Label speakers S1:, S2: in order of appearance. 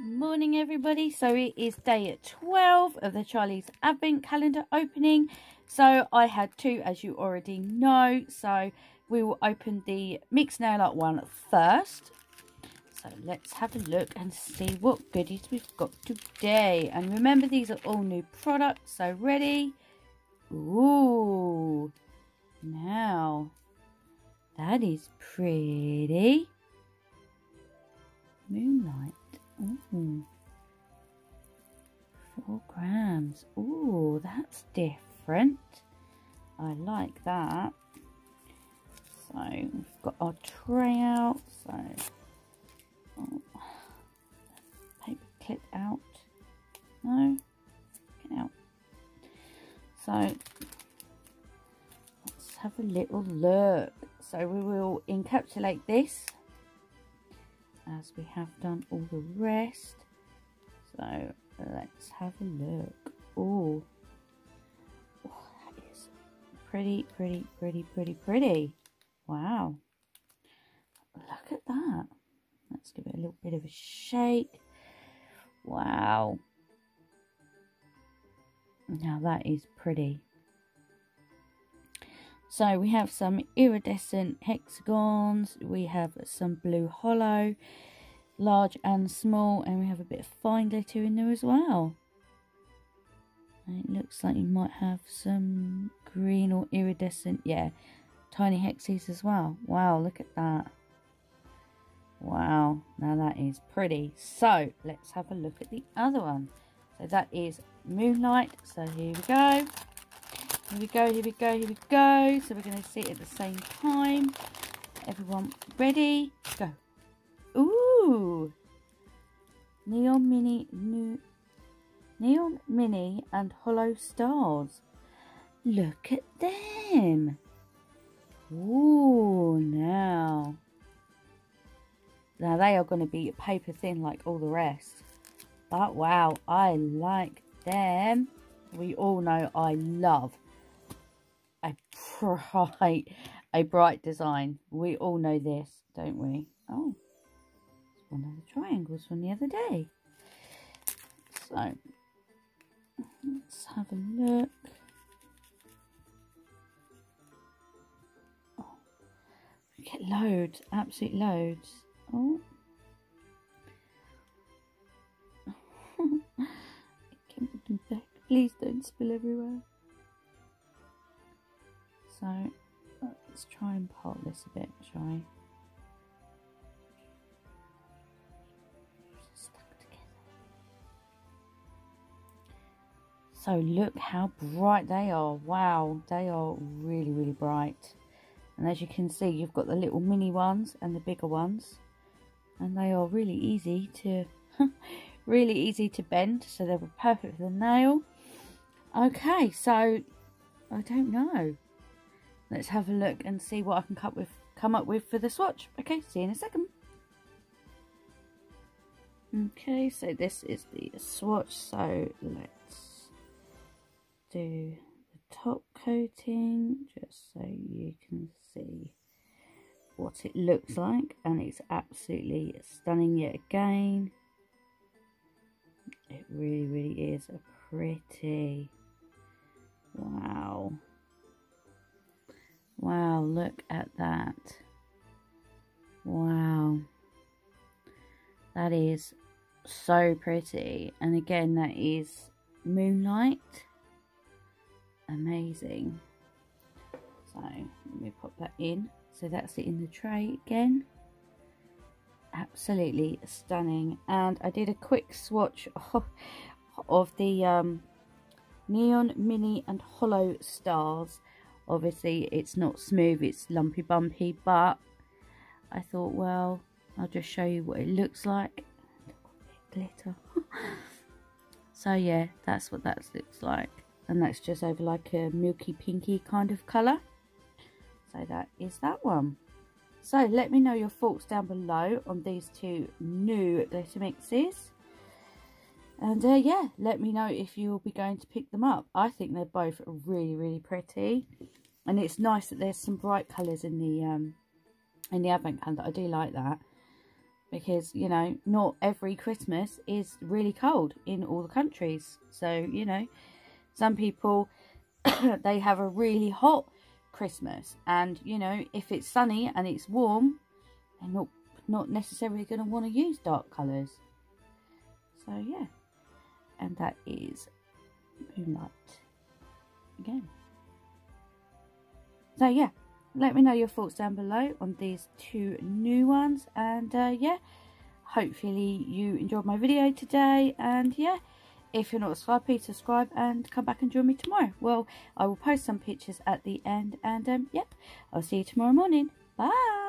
S1: Morning everybody. So it is day 12 of the Charlie's Advent calendar opening. So I had two, as you already know. So we will open the mixed nail art one first. So let's have a look and see what goodies we've got today. And remember, these are all new products. So ready? Ooh, now that is pretty. Moonlight. Ooh, 4 grams. Ooh, that's different. I like that. So we've got our tray out. So paper clip out. No, get out. So let's have a little look. So we will encapsulate this as we have done all the rest. So let's have a look. Oh, that is pretty. Wow, look at that. Let's give it a little bit of a shake. Wow, now that is pretty. So we have some iridescent hexagons, we have some blue hollow, large and small, and we have a bit of fine glitter in there as well. And it looks like you might have some green or iridescent, yeah, tiny hexes as well. Wow, look at that. Wow, now that is pretty. So let's have a look at the other one. So that is Moonlight. So here we go. Here we go, here we go, here we go. So we're going to see it at the same time. Everyone ready? Go. Ooh. Neon Mini and Hollow Stars. Look at them. Ooh, now they are going to be paper thin like all the rest. But wow, I like them. We all know I love a bright design. We all know this, don't we? Oh, it's one of the triangles from the other day. So let's have a look. Oh, we get loads, absolute loads. Oh, can put them back. Please don't spill everywhere. So let's try and part this a bit, shall we? Stuck together. So look how bright they are. Wow, they are really bright. And as you can see, you've got the little mini ones and the bigger ones, and they are really easy to bend. So they were perfect for the nail. Okay, so I don't know. Let's have a look and see what I can come up with for the swatch. Okay, see you in a second. Okay, so this is the swatch. So let's do the top coating just so you can see what it looks like. And it's absolutely stunning yet again. It really is a pretty. Wow. Wow, look at that. Wow. That is so pretty. And again, that is Moonlight. Amazing. So let me pop that in. So that's it in the tray again. Absolutely stunning. And I did a quick swatch of the Neon Mini and Hollow Stars. Obviously it's not smooth, it's lumpy bumpy, but I thought, well, I'll just show you what it looks like. Glitter. So yeah, that's what that looks like, and that's just over like a milky pinky kind of colour. So that is that one. So let me know your thoughts down below on these two new glitter mixes. And yeah, let me know if you'll be going to pick them up. I think they're both really pretty. And it's nice that there's some bright colours in the advent calendar. I do like that. because, you know, not every Christmas is really cold in all the countries. So, you know, some people, they have a really hot Christmas, and, you know, if it's sunny and it's warm, they're not necessarily going to want to use dark colours. So, yeah. And that is Moonlight again. So, yeah. Let me know your thoughts down below on these two new ones. And yeah, hopefully you enjoyed my video today. And yeah, if you're not subscribed, please subscribe and come back and join me tomorrow. Well, I will post some pictures at the end. And yep, I'll see you tomorrow morning. Bye.